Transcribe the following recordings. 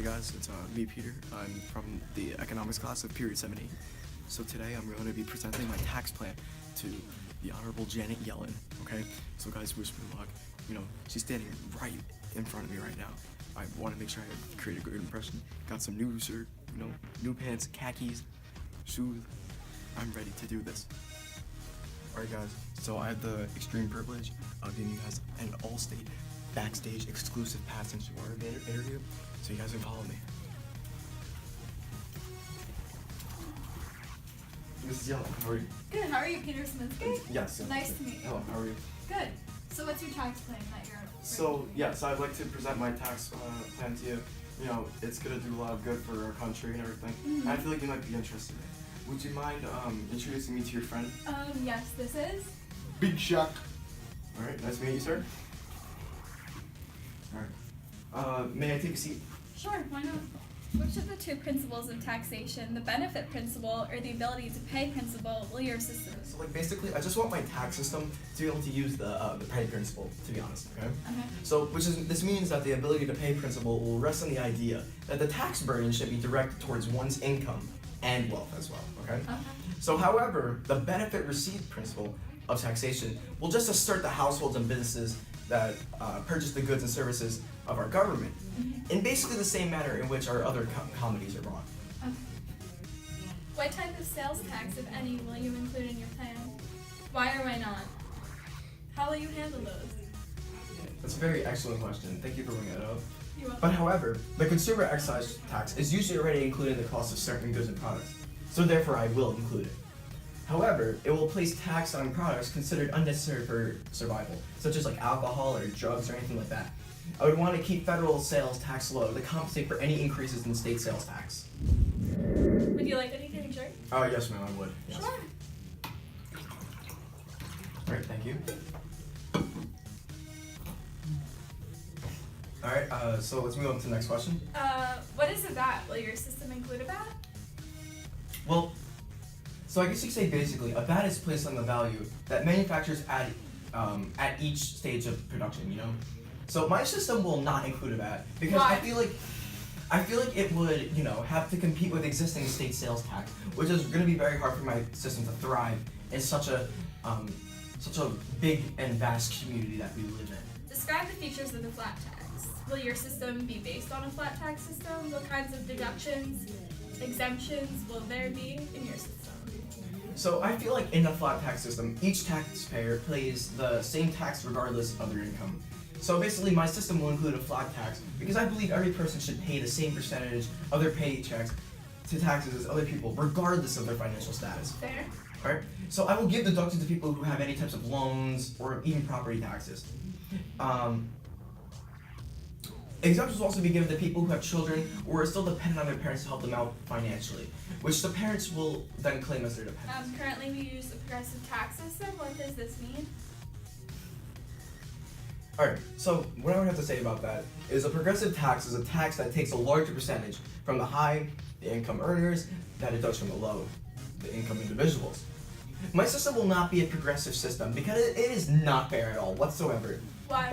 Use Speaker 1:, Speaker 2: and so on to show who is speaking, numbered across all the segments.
Speaker 1: guys, it's me Peter. I'm from the economics class of period 70. So today I'm going to be presenting my tax plan to the Honorable Janet Yellen, okay? So guys, wish me luck. You know, she's standing right in front of me right now. I want to make sure I create a good impression. Got some new shirt, you know, new pants, khakis, shoes. I'm ready to do this. Alright guys, so I had the extreme privilege of giving you guys an all-state backstage exclusive pass into our interview, so you guys can follow me. Mrs. Yellen, how are you?
Speaker 2: Good. How are you, Peter Sminsky?
Speaker 1: Yes.
Speaker 2: Nice to meet you.
Speaker 1: Hello, how are you?
Speaker 2: Good. So what's your tax plan that you're
Speaker 1: So I'd like to present my tax plan to you. You know, it's gonna do a lot of good for our country and everything.
Speaker 2: Mm-hmm.
Speaker 1: I feel like you might be interested in it. Would you mind introducing me to your friend?
Speaker 2: Yes, this is?
Speaker 3: Big Shock.
Speaker 1: Alright, nice to meet you, sir. Alright. May I take a seat?
Speaker 2: Sure, why not? Which of the two principles of taxation, the benefit principle or the ability to pay principle, will your system?
Speaker 1: So like basically, I just want my tax system to be able to use the pay principle, to be honest, okay?
Speaker 2: Okay.
Speaker 1: So, this means that the ability to pay principle will rest on the idea that the tax burden should be directed towards one's income and wealth as well, okay?
Speaker 2: Okay.
Speaker 1: So, however, the benefit received principle of taxation will just assert the households and businesses that purchase the goods and services of our government in basically the same manner in which our other comedies are brought.
Speaker 2: Okay. What type of sales tax, if any, will you include in your plan? Why or why not? How will you handle those?
Speaker 1: That's a very excellent question. Thank you for bringing that up.
Speaker 2: You're welcome.
Speaker 1: But however, the consumer excise tax is usually already included in the cost of certain goods and products, so therefore I will include it. However, it will place tax on products considered unnecessary for survival, such as like alcohol or drugs or anything like that. I would want to keep federal sales tax low to compensate for any increases in state sales tax.
Speaker 2: Would you like anything to drink?
Speaker 1: Oh, yes ma'am, I would. Yes.
Speaker 2: Sure.
Speaker 1: Alright, thank you. Alright, so let's move on to the next question.
Speaker 2: What is a VAT? Will your system include a VAT?
Speaker 1: Well, so I guess you could say basically, a VAT is placed on the value that manufacturers add at each stage of production, you know? So my system will not include a VAT because
Speaker 2: Why?
Speaker 1: I feel like it would, you know, have to compete with existing state sales tax, which is going to be very hard for my system to thrive in such a big and vast community that we live in.
Speaker 2: Describe the features of the flat tax. Will your system be based on a flat tax system? What kinds of deductions, exemptions will there be in your system?
Speaker 1: So I feel like in the flat tax system, each taxpayer pays the same tax regardless of their income. So basically my system will include a flat tax because I believe every person should pay the same percentage of their paychecks to taxes as other people, regardless of their financial status.
Speaker 2: Fair?
Speaker 1: Alright? So I will give deductions to people who have any types of loans or even property taxes. Exemptions will also be given to people who have children or are still dependent on their parents to help them out financially, which the parents will then claim as their dependents.
Speaker 2: Currently we use a progressive tax system. What does this mean?
Speaker 1: Alright, so what I would have to say about that is a progressive tax is a tax that takes a larger percentage from the high, the income earners, than it does from the low, the income individuals. My system will not be a progressive system because it is not fair at all whatsoever.
Speaker 2: Why?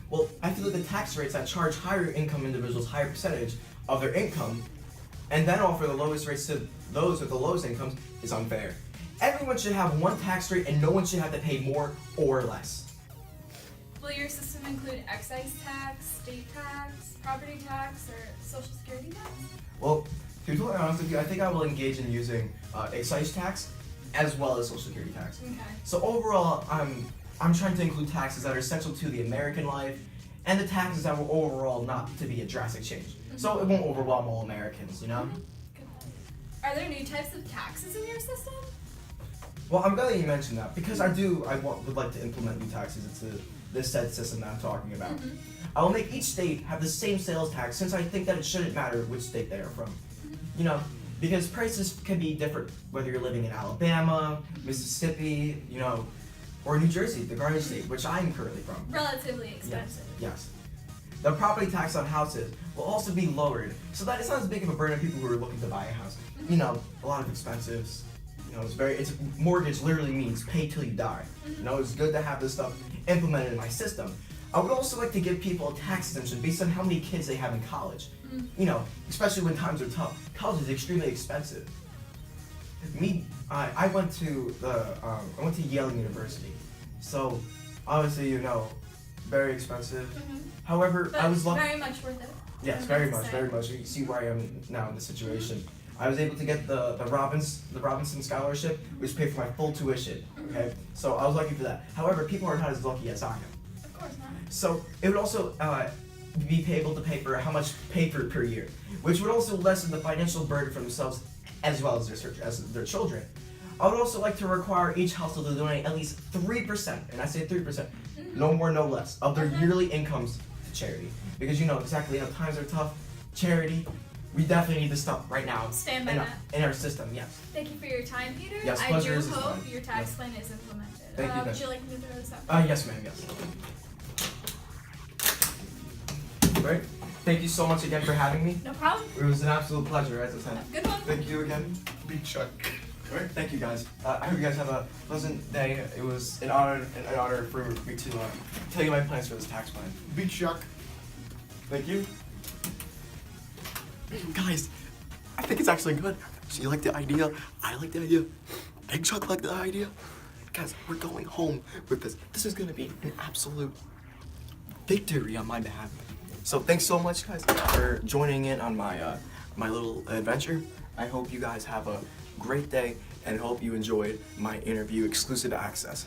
Speaker 1: Well, I feel like the tax rates that charge higher income individuals higher percentage of their income and then offer the lowest rates to those with the lowest incomes is unfair. Everyone should have one tax rate and no one should have to pay more or less.
Speaker 2: Will your system include excise tax, state tax, property tax, or social security tax?
Speaker 1: Well, to be totally honest with you, I think I will engage in using excise tax as well as social security tax.
Speaker 2: Okay.
Speaker 1: So overall, I'm trying to include taxes that are essential to the American life and the taxes that will overall not to be a drastic change. So it won't overwhelm all Americans, you know?
Speaker 2: Are there new types of taxes in your system?
Speaker 1: Well, I'm glad that you mentioned that because would like to implement new taxes into this said system that I'm talking about. I will make each state have the same sales tax since I think that it shouldn't matter which state they are from. You know, because prices can be different whether you're living in Alabama, Mississippi, you know, or New Jersey, the Garden State, which I'm currently from.
Speaker 2: Relatively expensive.
Speaker 1: Yes. The property tax on houses will also be lowered so that it's not as big of a burden on people who are looking to buy a house. You know, a lot of expenses. You know, it's mortgage literally means pay till you die. You know, it's good to have this stuff implemented in my system.
Speaker 3: I would also like to give people a tax exemption based on how many kids they have in college. You know, especially when times are tough. College is extremely expensive. I went to Yale University, so obviously very expensive. However,
Speaker 2: But
Speaker 3: I was lucky.
Speaker 2: very much worth it.
Speaker 3: Yes,
Speaker 2: I'm
Speaker 3: very
Speaker 2: gonna
Speaker 3: much,
Speaker 2: say.
Speaker 3: very much. You see where I am now in this situation. I was able to get the Robinson Scholarship, which paid for my full tuition. Okay, so I was lucky for that. However, people are not as lucky as I am.
Speaker 2: Of course not.
Speaker 3: So it would also be able to pay for how much paper per year, which would also lessen the financial burden for themselves as well as their children. I would also like to require each household to donate at least 3%, and I say 3%, no more, no less, of their yearly incomes to charity. Because you know exactly how times are tough. Charity, we definitely need this stuff right now
Speaker 2: Stand by
Speaker 3: in,
Speaker 2: that.
Speaker 3: in our system. Yes.
Speaker 2: Thank you for your time, Peter.
Speaker 3: Yes,
Speaker 2: I
Speaker 3: pleasure
Speaker 2: do
Speaker 3: is
Speaker 2: hope
Speaker 3: mine.
Speaker 2: your tax
Speaker 3: Yes.
Speaker 2: plan is implemented.
Speaker 3: Thank you,
Speaker 2: Would
Speaker 3: thank
Speaker 2: you like me to throw this out?
Speaker 3: Yes, ma'am. Yes. Right. Thank you so much again for having me.
Speaker 2: No problem.
Speaker 3: It was an absolute pleasure, as I said.
Speaker 2: Have a good one.
Speaker 3: Thank you again.
Speaker 1: Big Chuck.
Speaker 3: Alright, thank you guys. I hope you guys have a pleasant day. It was an honor for me to tell you my plans for this tax plan.
Speaker 1: Big Chuck.
Speaker 3: Thank you.
Speaker 1: Guys, I think it's actually good. So you like the idea? I like the idea. Big Chuck like the idea. Guys, we're going home with this. This is gonna be an absolute victory on my behalf. So thanks so much, guys, for joining in on my my little adventure. I hope you guys have a great day and hope you enjoyed my interview exclusive access.